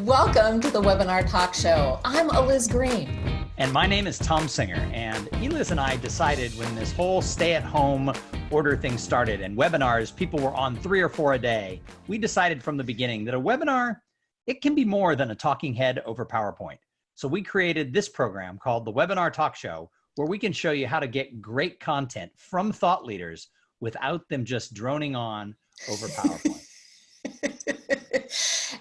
Welcome to the Webinar Talk Show. I'm Eliz Greene. And my name is Thom Singer. And Eliz and I decided when this whole stay-at-home order thing started and webinars, people were on 3 or 4 a day, we decided from the beginning that a webinar, it can be more than a talking head over PowerPoint. So we created this program called the Webinar Talk Show, where we can show you how to get great content from thought leaders without them just droning on over PowerPoint.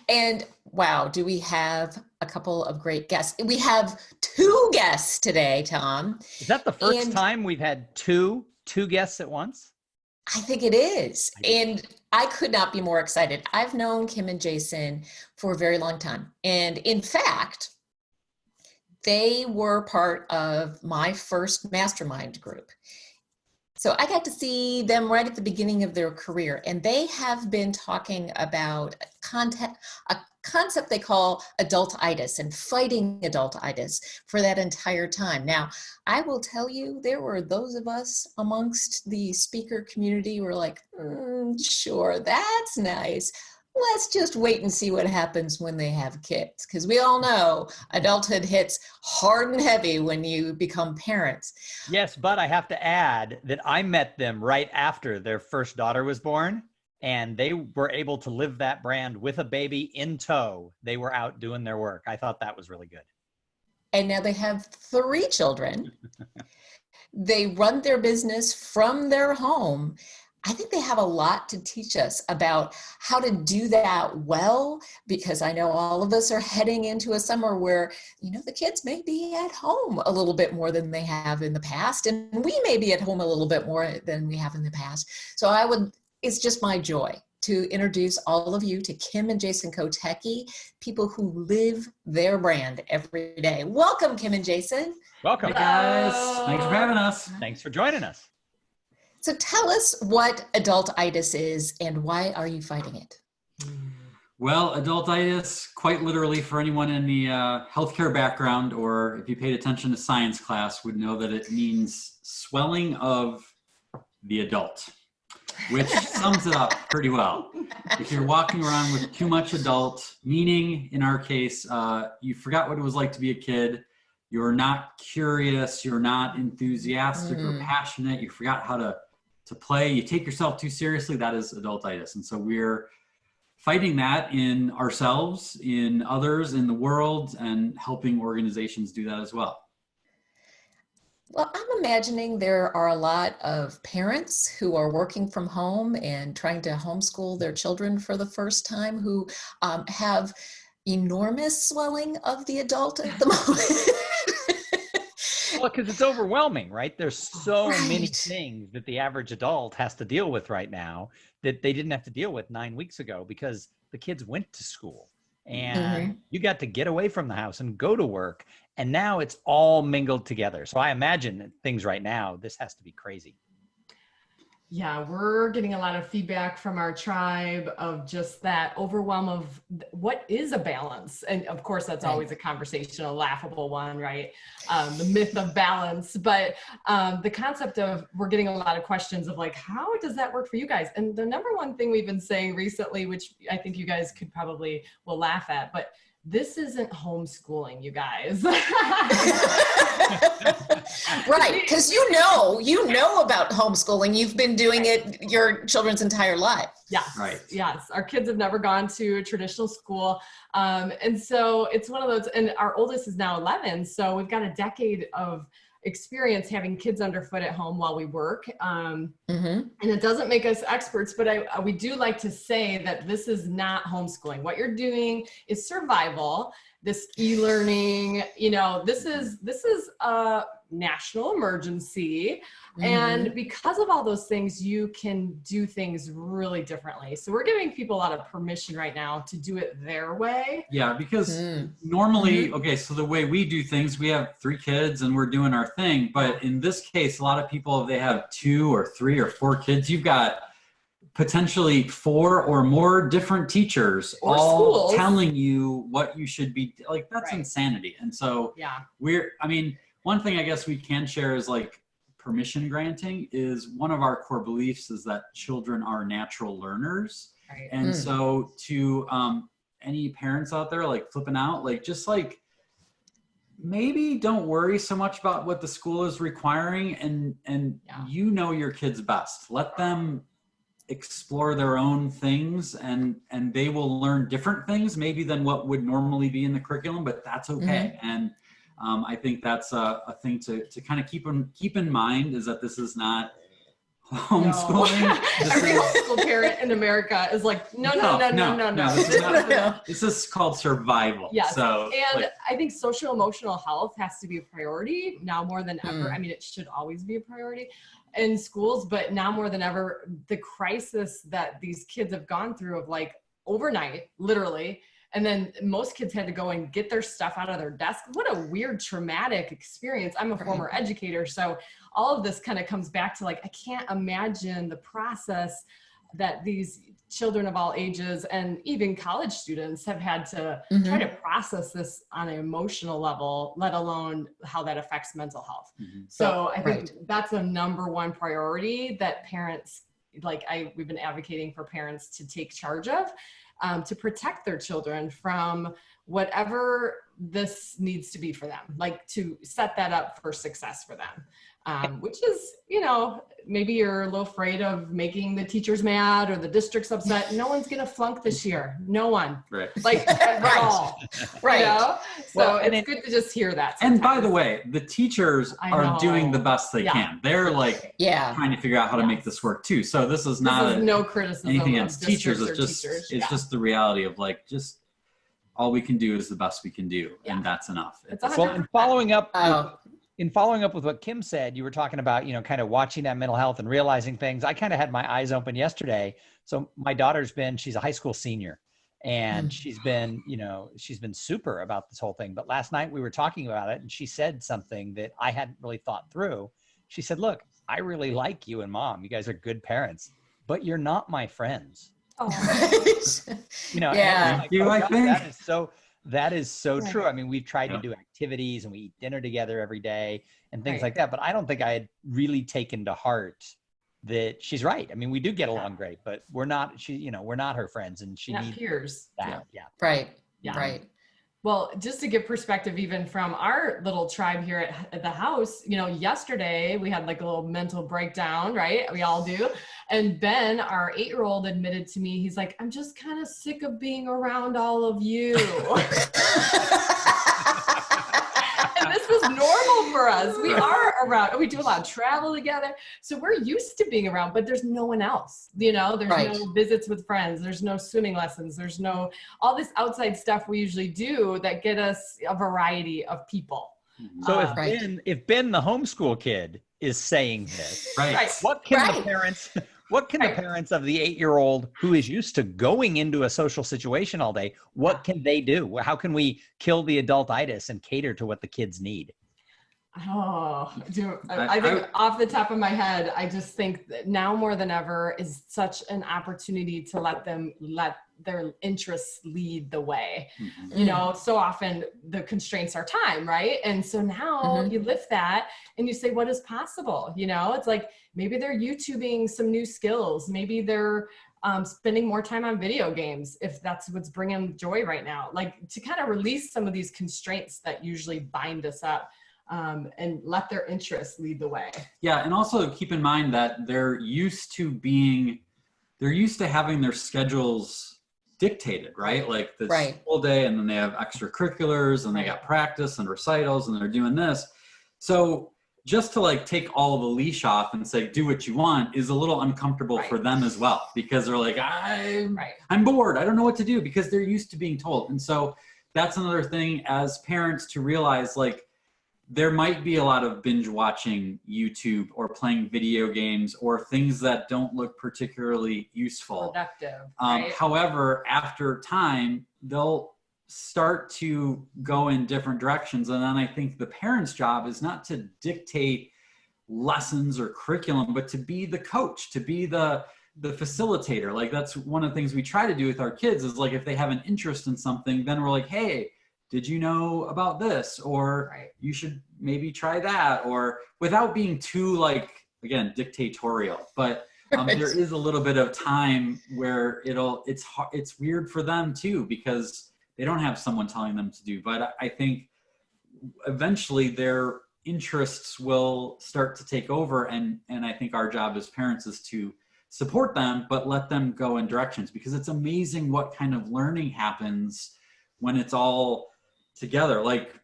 And wow, do we have a couple of great guests? We have 2 guests today, Thom. Is that the first time we've had two guests at once? I think it is. And I could not be more excited. I've known Kim and Jason for a very long time. And in fact, they were part of my first mastermind group. So I got to see them right at the beginning of their career, and they have been talking about a concept they call adultitis and fighting adultitis for that entire time. Now, I will tell you, there were those of us amongst the speaker community who were like, sure, that's nice. Let's just wait and see what happens when they have kids. Because we all know adulthood hits hard and heavy when you become parents. Yes, but I have to add that I met them right after their first daughter was born, and they were able to live that brand with a baby in tow. They were out doing their work. I thought that was really good. And now they have 3 children. They run their business from their home. I think they have a lot to teach us about how to do that well, because I know all of us are heading into a summer where, you know, the kids may be at home a little bit more than they have in the past, and we may be at home a little bit more than we have in the past. So it's just my joy to introduce all of you to Kim and Jason Kotecki, people who live their brand every day. Welcome, Kim and Jason. Welcome. Hey guys, thanks for having us. Thanks for joining us. So tell us what adultitis is and why are you fighting it? Well, adultitis, quite literally for anyone in the healthcare background, or if you paid attention to science class, would know that it means swelling of the adult, which sums it up pretty well. If you're walking around with too much adult, meaning in our case, you forgot what it was like to be a kid, you're not curious, you're not enthusiastic or passionate, you forgot how to play, you take yourself too seriously, that is adultitis. And so we're fighting that in ourselves, in others, in the world, and helping organizations do that as well. Well, I'm imagining there are a lot of parents who are working from home and trying to homeschool their children for the first time who have enormous swelling of the adult at the moment. Well, because it's overwhelming, right? There's so many things that the average adult has to deal with right now that they didn't have to deal with 9 weeks ago because the kids went to school and you got to get away from the house and go to work. And now it's all mingled together. So I imagine that things right now, this has to be crazy. Yeah, we're getting a lot of feedback from our tribe of just that overwhelm of what is a balance. And of course, that's always a conversation, a laughable one, right? The myth of balance. But the concept of, we're getting a lot of questions of like, how does that work for you guys? And the number one thing we've been saying recently, which I think you guys will laugh at, but this isn't homeschooling, you guys. Right, because you know about homeschooling. You've been doing it your children's entire life. Yes, right. Yes, our kids have never gone to a traditional school. And so it's one of those, and our oldest is now 11. So we've got a decade of experience having kids underfoot at home while we work. And it doesn't make us experts, but we do like to say that this is not homeschooling. What you're doing is survival. This e-learning, this is a national emergency. And because of all those things, you can do things really differently. So we're giving people a lot of permission right now to do it their way. Yeah, because normally, okay, so the way we do things, we have 3 kids and we're doing our thing. But in this case, a lot of people, if they have 2 or 3 or 4 kids, you've got potentially 4 or more different teachers or all schools telling you what you should be like. That's insanity. And so one thing I guess we can share is like permission granting is one of our core beliefs is that children are natural learners. Right. And so any parents out there like flipping out, like just like maybe don't worry so much about what the school is requiring, and you know your kids best. Let them explore their own things, and they will learn different things maybe than what would normally be in the curriculum, but that's okay. And I think that's a thing to kind of keep in mind, is that this is not homeschooling. No. Every homeschool parent in America is like, no. This is called survival. Yes. So, and I think social emotional health has to be a priority now more than ever. I mean, it should always be a priority in schools, but now more than ever, the crisis that these kids have gone through of like overnight, literally, and then most kids had to go and get their stuff out of their desk. What a weird, traumatic experience. I'm a former educator, so all of this kind of comes back to like, I can't imagine the process that these children of all ages and even college students have had to try to process this on an emotional level, let alone how that affects mental health. So I think that's a number one priority that parents, we've been advocating for parents to take charge of, to protect their children from whatever this needs to be for them, like to set that up for success for them, which is, maybe you're a little afraid of making the teachers mad or the district's upset. No one's going to flunk this year. No one. Right. Like at all. Right. So it's good to just hear that sometimes. And by the way, the teachers are doing the best they can. They're like trying to figure out how to make this work too. So this is not no criticism anything against teachers. It's just the reality of like, just all we can do is the best we can do. And that's enough. Well, and following up with what Kim said, you were talking about, kind of watching that mental health and realizing things. I kind of had my eyes open yesterday. So my she's a high school senior, and she's been super about this whole thing. But last night we were talking about it, and she said something that I hadn't really thought through. She said, look, I really like you and Mom. You guys are good parents, but you're not my friends. Oh, That is so true. I mean, we've tried to do activities and we eat dinner together every day and things like that. But I don't think I had really taken to heart that she's right. I mean, we do get along great, but we're not her friends, and she needs peers. That. Right. Well, just to give perspective, even from our little tribe here at the house, yesterday we had like a little mental breakdown, right? We all do. And Ben, our 8-year-old, admitted to me, he's like, I'm just kind of sick of being around all of you. And this is normal for us. We are around, we do a lot of travel together. So we're used to being around, but there's no one else, there's no visits with friends. There's no swimming lessons. There's no, all this outside stuff we usually do that get us a variety of people. So if Ben, the homeschool kid, is saying this, what can the parents, the parents of the 8-year-old who is used to going into a social situation all day, what can they do? How can we kill the adultitis and cater to what the kids need? I think off the top of my head, I just think that now more than ever is such an opportunity to let their interests lead the way. So often the constraints are time, right? And so now you lift that and you say, what is possible? It's like, maybe they're YouTubing some new skills. Maybe they're spending more time on video games, if that's what's bringing joy right now, like to kind of release some of these constraints that usually bind us up. And let their interests lead the way. Yeah, and also keep in mind that they're used to having their schedules dictated, right? Like the school day, and then they have extracurriculars, and they got practice and recitals, and they're doing this. So just to like take all of the leash off and say, do what you want, is a little uncomfortable for them as well, because they're like, I'm bored. I don't know what to do, because they're used to being told. And so that's another thing as parents to realize, like, there might be a lot of binge watching YouTube or playing video games or things that don't look particularly useful. Productive. However, after time, they'll start to go in different directions. And then I think the parent's job is not to dictate lessons or curriculum, but to be the coach, to be the facilitator. Like, that's one of the things we try to do with our kids, is like, if they have an interest in something, then we're like, hey, did you know about this? Or you should maybe try that, or without being too, like, again, dictatorial, but there is a little bit of time where it's weird for them too, because they don't have someone telling them to do. But I think eventually their interests will start to take over, and I think our job as parents is to support them, but let them go in directions, because it's amazing what kind of learning happens when it's all together. Like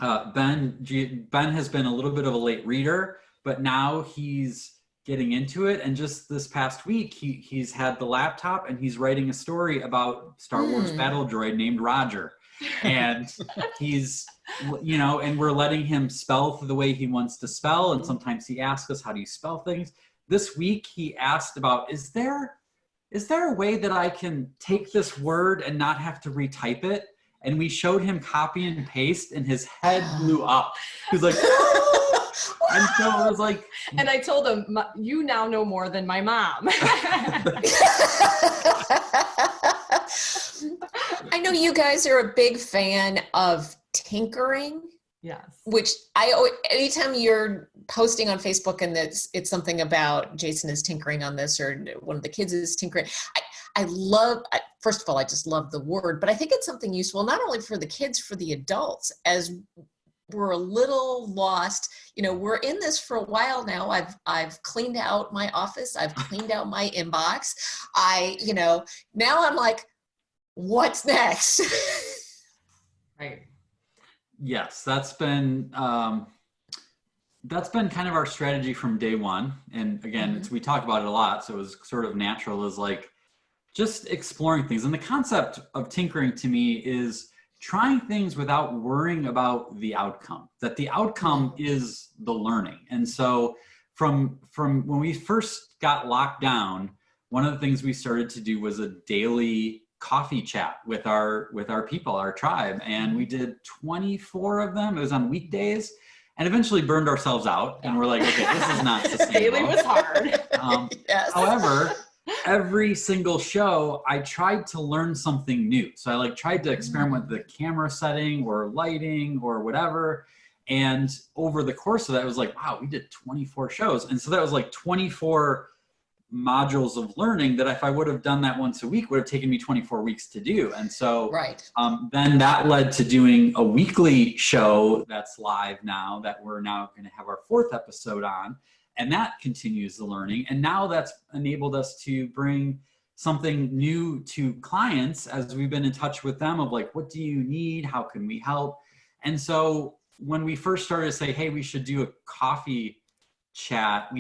Ben has been a little bit of a late reader, but now he's getting into it. And just this past week, he's had the laptop and he's writing a story about Star Wars battle droid named Roger. And he's, and we're letting him spell the way he wants to spell. And sometimes he asks us, how do you spell things? This week he asked about, is there a way that I can take this word and not have to retype it? And we showed him copy and paste, and his head blew up. He was like, and so I was like, and I told him, you now know more than my mom. I know you guys are a big fan of tinkering. Yes. Which anytime you're posting on Facebook and it's something about Jason is tinkering on this, or one of the kids is tinkering, first of all, I just love the word, but I think it's something useful, not only for the kids, for the adults, as we're a little lost. We're in this for a while now. I've cleaned out my office. I've cleaned out my inbox. Now I'm like, what's next? Right. Yes, that's been kind of our strategy from day one. And again, we talk about it a lot, so it was sort of natural, is like just exploring things. And the concept of tinkering to me is trying things without worrying about the outcome, that the outcome is the learning. And so from when we first got locked down, one of the things we started to do was a daily coffee chat with our people, our tribe. And we did 24 of them. It was on weekdays, and eventually burned ourselves out. And we're like, okay, this is not sustainable. Daily was hard. Yes. However, every single show, I tried to learn something new. So I tried to experiment with the camera setting or lighting or whatever. And over the course of that, it was like, wow, we did 24 shows. And so that was like 24 modules of learning that if I would have done that once a week would have taken me 24 weeks to do. And so then that led to doing a weekly show that's live now, that we're now going to have our 4th episode on, and that continues the learning. And now that's enabled us to bring something new to clients as we've been in touch with them of like, what do you need? How can we help? And so when we first started to say, hey, we should do a coffee chat,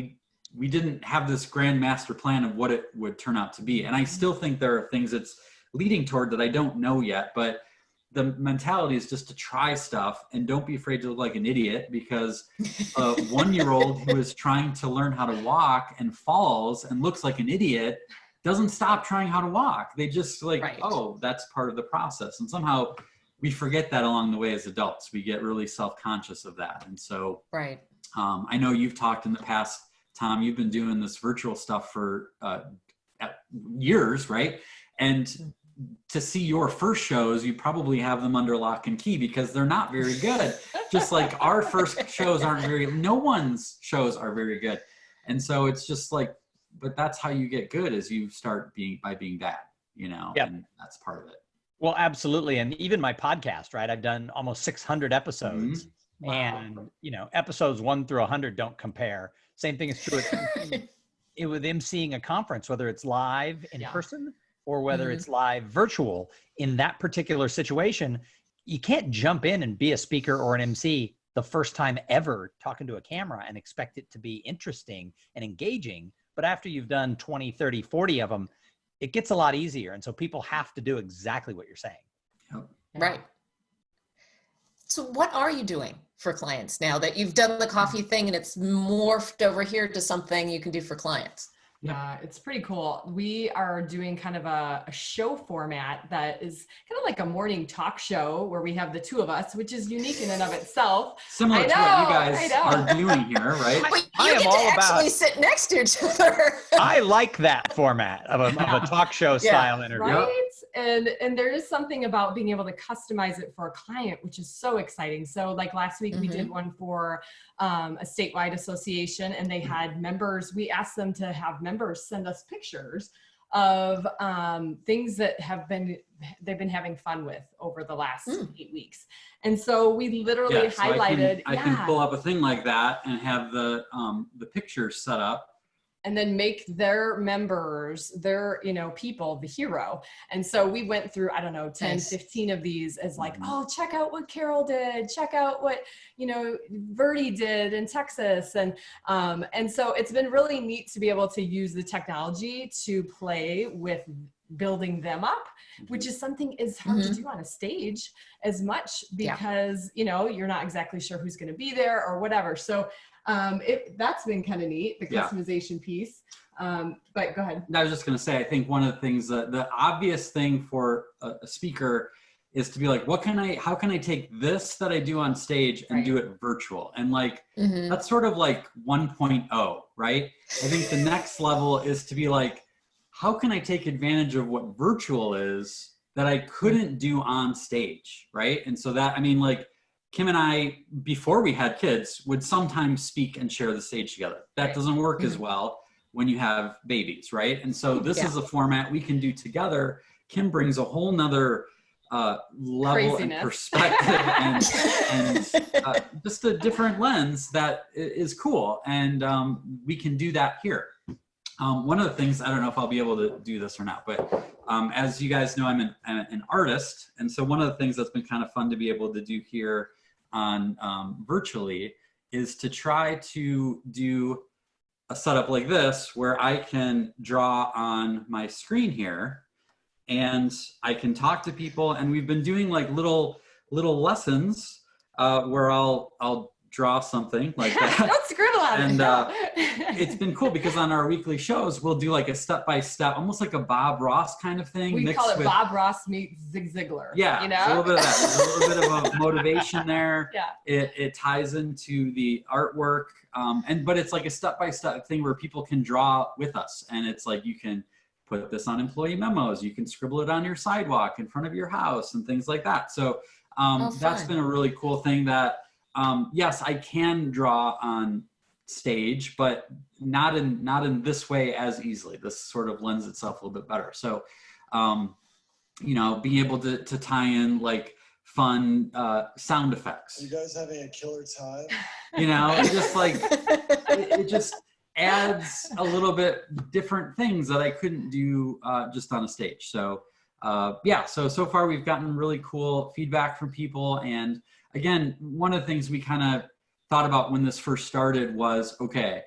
we didn't have this grand master plan of what it would turn out to be. And I still think there are things it's leading toward that I don't know yet, but the mentality is just to try stuff and don't be afraid to look like an idiot, because a 1-year-old who is trying to learn how to walk and falls and looks like an idiot doesn't stop trying how to walk. They just oh, that's part of the process. And somehow we forget that along the way as adults. We get really self-conscious of that. And so I know you've talked in the past, Thom, you've been doing this virtual stuff for years, right? And to see your first shows, you probably have them under lock and key because they're not very good. Just like our first shows no one's shows are very good. And so it's just like, but that's how you get good, is you start by being bad, and that's part of it. Well, absolutely. And even my podcast, right? I've done almost 600 episodes. Wow. And, episodes 1 through 100 don't compare. Same thing is true with emceeing a conference, whether it's live in person or whether it's live virtual. In that particular situation, you can't jump in and be a speaker or an MC the first time ever talking to a camera and expect it to be interesting and engaging. But after you've done 20, 30, 40 of them, it gets a lot easier. And so people have to do exactly what you're saying. Yep. Right. So what are you doing for clients now that you've done the coffee thing and it's morphed over here to something you can do for clients? Yeah, it's pretty cool. We are doing kind of a show format that is kind of like a morning talk show where we have the two of us, which is unique in and of itself. Similar to what you guys are doing here, right? You get to actually sit next to each other. I like that format of a talk show style interview. Right? and there is something about being able to customize it for a client, which is so exciting. So like last week we did one for a statewide association, and they had members. We asked them to have members send us pictures of things that they've been having fun with over the last 8 weeks. And so we literally highlighted. I can pull up a thing like that and have the pictures set up. And then make their members, their, people, the hero. And so we went through, I don't know, 10, 15 of these as like, oh, check out what Carol did. Check out what, Verdi did in Texas. And so it's been really neat to be able to use the technology to play with building them up, which is something is hard to do on a stage as much because, you're not exactly sure who's going to be there or whatever. So that's been kind of neat, the customization piece. But go ahead. I was just going to say, I think one of the things, the obvious thing for a speaker is to be like, how can I take this that I do on stage and do it virtual? And like, that's sort of like 1.0, right? I think the next level is to be like, how can I take advantage of what virtual is that I couldn't do on stage, right? And so that, like, Kim and I, before we had kids, would sometimes speak and share the stage together. That doesn't work as well when you have babies, right? And so this is a format we can do together. Kim brings a whole nother level and perspective and just a different lens that is cool. And we can do that here. One of the things, I don't know if I'll be able to do this or not, but as you guys know, I'm an artist. And so one of the things that's been kind of fun to be able to do here on virtually is to try to do a setup like this where I can draw on my screen here and I can talk to people, and we've been doing like little lessons where I'll draw something like that. Don't scribble on it. And it's been cool because on our weekly shows, we'll do like a step-by-step, almost like a Bob Ross kind of thing. We call it Bob Ross meets Zig Ziglar. Yeah, a little bit of that. There's a little bit of a motivation there. Yeah. It ties into the artwork, but it's like a step-by-step thing where people can draw with us. And it's like, you can put this on employee memos. You can scribble it on your sidewalk in front of your house and things like that. So that's been a really cool thing that, yes, I can draw on stage, but not in this way as easily. This sort of lends itself a little bit better. So, being able to tie in like fun sound effects. Are you guys having a killer time? Just like it just adds a little bit different things that I couldn't do just on a stage. So so far we've gotten really cool feedback from people. And again, one of the things we kind of thought about when this first started was, okay,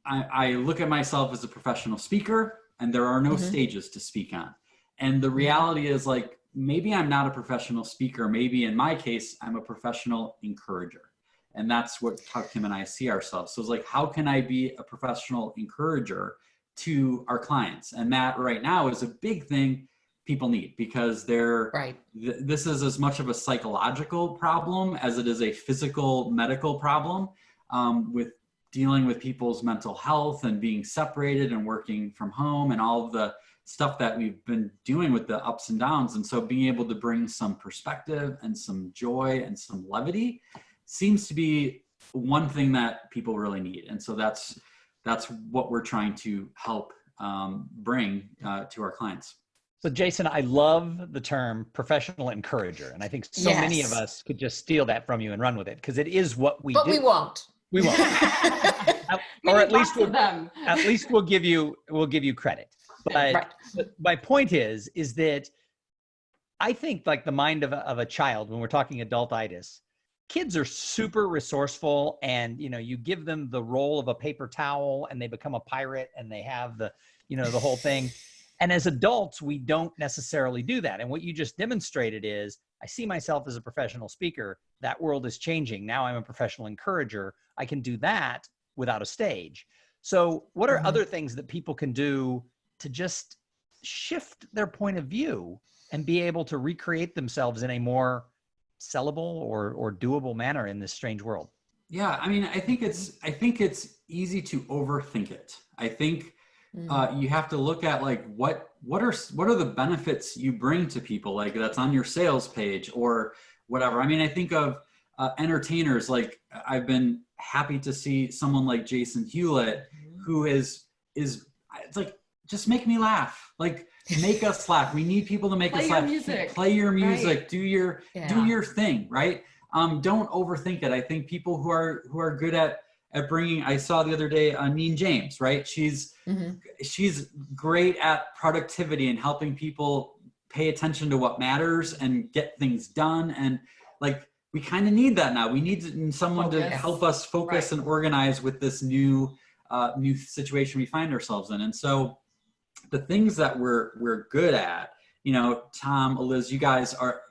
I look at myself as a professional speaker and there are no stages to speak on. And the reality is like, maybe I'm not a professional speaker. Maybe in my case, I'm a professional encourager. And that's how Kim and I see ourselves. So it's like, how can I be a professional encourager to our clients? And that right now is a big thing people need, because this is as much of a psychological problem as it is a physical medical problem, with dealing with people's mental health and being separated and working from home and all of the stuff that we've been doing with the ups and downs. And so being able to bring some perspective and some joy and some levity seems to be one thing that people really need. And so that's what we're trying to help bring to our clients. So Jason, I love the term professional encourager. And I think so many of us could just steal that from you and run with it, because it is what we do. But we won't. We won't. Or at least we'll give you credit. But my point is that I think like the mind of a child, when we're talking adultitis, kids are super resourceful, and you give them the role of a paper towel and they become a pirate and they have the whole thing. And as adults, we don't necessarily do that. And what you just demonstrated is, I see myself as a professional speaker. That world is changing. Now I'm a professional encourager. I can do that without a stage. So what are other things that people can do to just shift their point of view and be able to recreate themselves in a more sellable or doable manner in this strange world? Yeah, I mean, I think it's easy to overthink it. I think you have to look at like what are the benefits you bring to people, like that's on your sales page or whatever. I mean, I think of entertainers, like I've been happy to see someone like Jason Hewlett, who is it's like, just make me laugh, like make us laugh. We need people to make us laugh. Play your music, right. do your thing, right? Don't overthink it. I think people who are good at bringing, I saw the other day Neen James, right? She's great at productivity and helping people pay attention to what matters and get things done. And like, we kind of need that now. We need someone to help us focus and organize with this new situation we find ourselves in. And so the things that we're good at, you know, Thom, Eliz, you guys are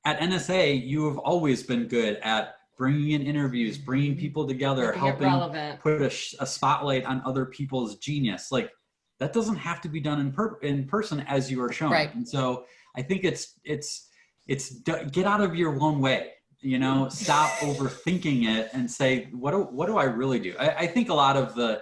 at NSA, you have always been good at bringing in interviews, bringing people together, helping put a spotlight on other people's genius. Like that doesn't have to be done in person as you are shown. Right. And so I think it's get out of your own way, you know, stop overthinking it and say, what do I really do? I think a lot of the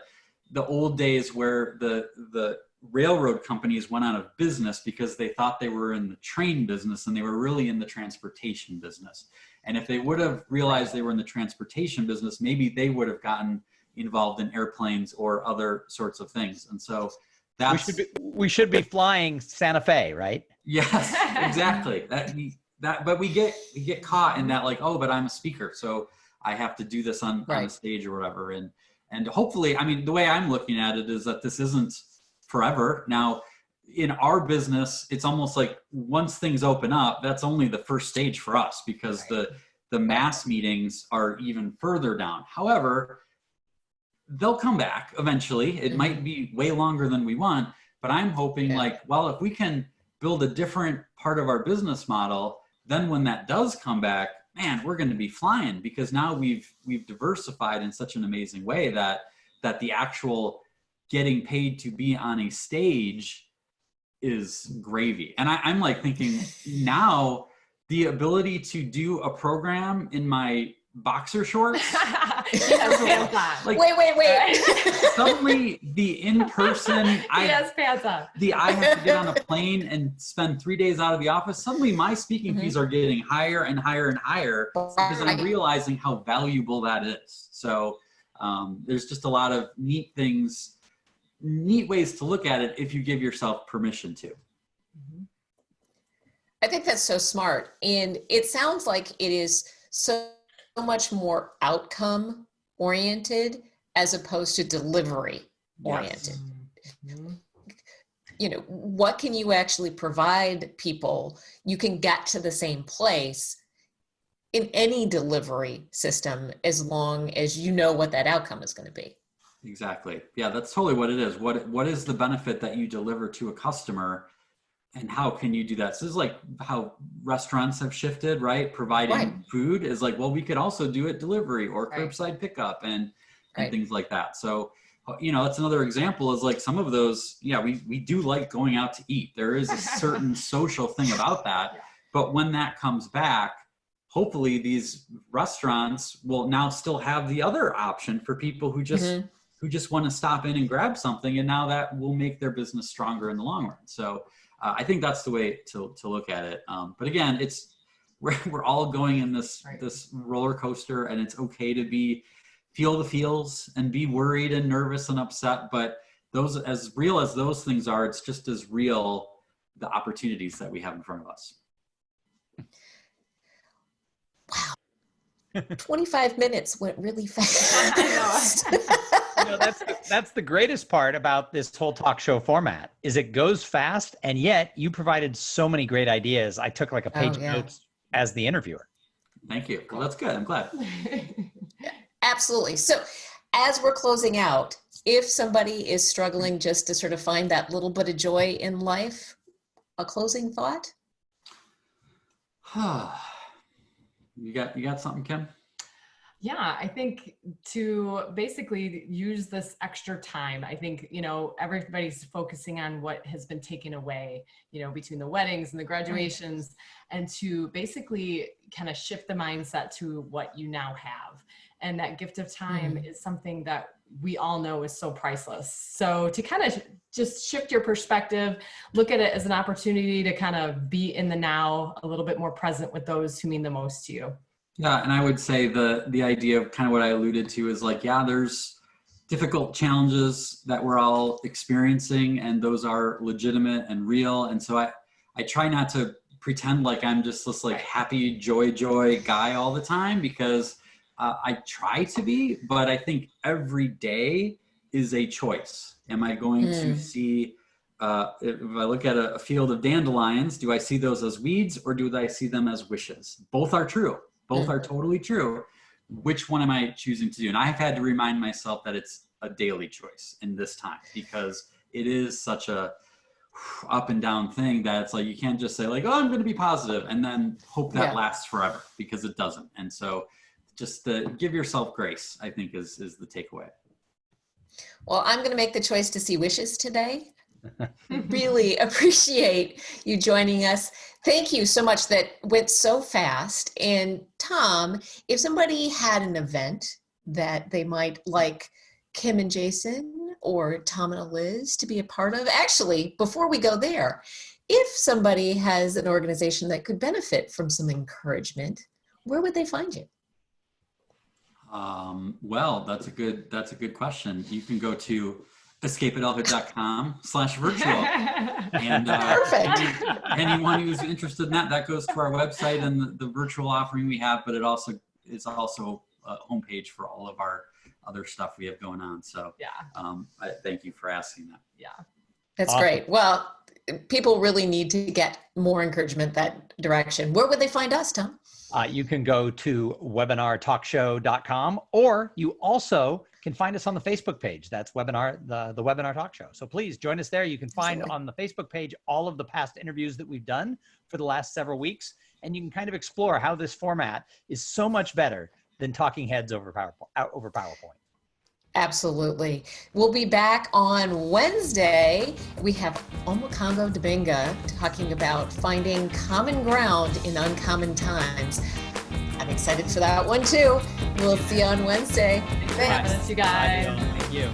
old days where the railroad companies went out of business because they thought they were in the train business and they were really in the transportation business. And if they would have realized they were in the transportation business, maybe they would have gotten involved in airplanes or other sorts of things. And so that's we should be flying Santa Fe, right? Yes, exactly. But we get caught in that, like, oh, but I'm a speaker, so I have to do this on a stage or whatever. And hopefully, I mean, the way I'm looking at it is that this isn't forever. Now, in our business, it's almost like once things open up, that's only the first stage for us, because the mass meetings are even further down. However, they'll come back eventually. It might be way longer than we want, but I'm hoping like, well, if we can build a different part of our business model, then when that does come back, man, we're going to be flying, because now we've diversified in such an amazing way that the actual getting paid to be on a stage is gravy. And I'm like thinking now, the ability to do a program in my boxer shorts. Like, wait. Suddenly the in-person, I have to get on a plane and spend 3 days out of the office. Suddenly my speaking fees are getting higher and higher and higher, because I'm realizing how valuable that is. So there's just a lot of neat ways to look at it if you give yourself permission to. I think that's so smart. And it sounds like it is so much more outcome oriented as opposed to delivery oriented. Yes. You know, what can you actually provide people? You can get to the same place in any delivery system as long as you know what that outcome is going to be. Exactly. Yeah, that's totally what it is. What is the benefit that you deliver to a customer, and how can you do that? So this is like how restaurants have shifted, right? Providing food is like, well, we could also do it delivery or curbside pickup and things like that. So, you know, that's another example, is like some of those, we do like going out to eat. There is a certain social thing about that. But when that comes back, hopefully these restaurants will now still have the other option for people who just want to stop in and grab something. And now that will make their business stronger in the long run. So I think that's the way to look at it. But again, we're all going in this roller coaster, and it's okay to feel the feels and be worried and nervous and upset. But those, as real as those things are, it's just as real the opportunities that we have in front of us. Wow. 25 minutes went really fast. You know, that's the greatest part about this whole talk show format, is it goes fast, and yet you provided so many great ideas. I took like a page of notes as the interviewer. Thank you. Well, that's good. I'm glad. Absolutely. So as we're closing out, if somebody is struggling just to sort of find that little bit of joy in life, a closing thought? You got something, Kim? Yeah, I think to basically use this extra time, I think, you know, everybody's focusing on what has been taken away, you know, between the weddings and the graduations, and to basically kind of shift the mindset to what you now have. And that gift of time is something that we all know is so priceless. So to kind of just shift your perspective, look at it as an opportunity to kind of be in the now, a little bit more present with those who mean the most to you. Yeah, and I would say the idea of kind of what I alluded to is like, yeah, there's difficult challenges that we're all experiencing, and those are legitimate and real. And so I try not to pretend like I'm just this like happy, joy guy all the time, because I try to be, but I think every day is a choice. Am I going to see, if I look at a field of dandelions, do I see those as weeds or do I see them as wishes? Both are true. Both are totally true. Which one am I choosing to do? And I've had to remind myself that it's a daily choice in this time, because it is such a up and down thing that it's like, you can't just say like, oh, I'm going to be positive and then hope that lasts forever, because it doesn't. And so just give yourself grace, I think is the takeaway. Well, I'm going to make the choice to see wishes today. Really appreciate you joining us. Thank you so much. That went so fast. And Thom, if somebody had an event that they might like Kim and Jason or Thom and Eliz to be a part of, actually, before we go there, if somebody has an organization that could benefit from some encouragement, where would they find you? Well, that's a good question. You can go to escapeadulthood.com/virtual. And Perfect. anyone who's interested in that goes to our website and the virtual offering we have, but it's also a homepage for all of our other stuff we have going on. So I thank you for asking that. Yeah. That's Awesome. great. Well, people really need to get more encouragement that direction. Where would they find us, Thom? You can go to webinartalkshow.com, or you also can find us on the Facebook page. That's the Webinar Talk Show. So please join us there. You can find on the Facebook page all of the past interviews that we've done for the last several weeks. And you can kind of explore how this format is so much better than talking heads over PowerPoint. Absolutely. We'll be back on Wednesday. We have Omokongo Dibinga talking about finding common ground in uncommon times. I'm excited for that one too. We'll see you on Wednesday. Thanks for having us, you guys. Thank you.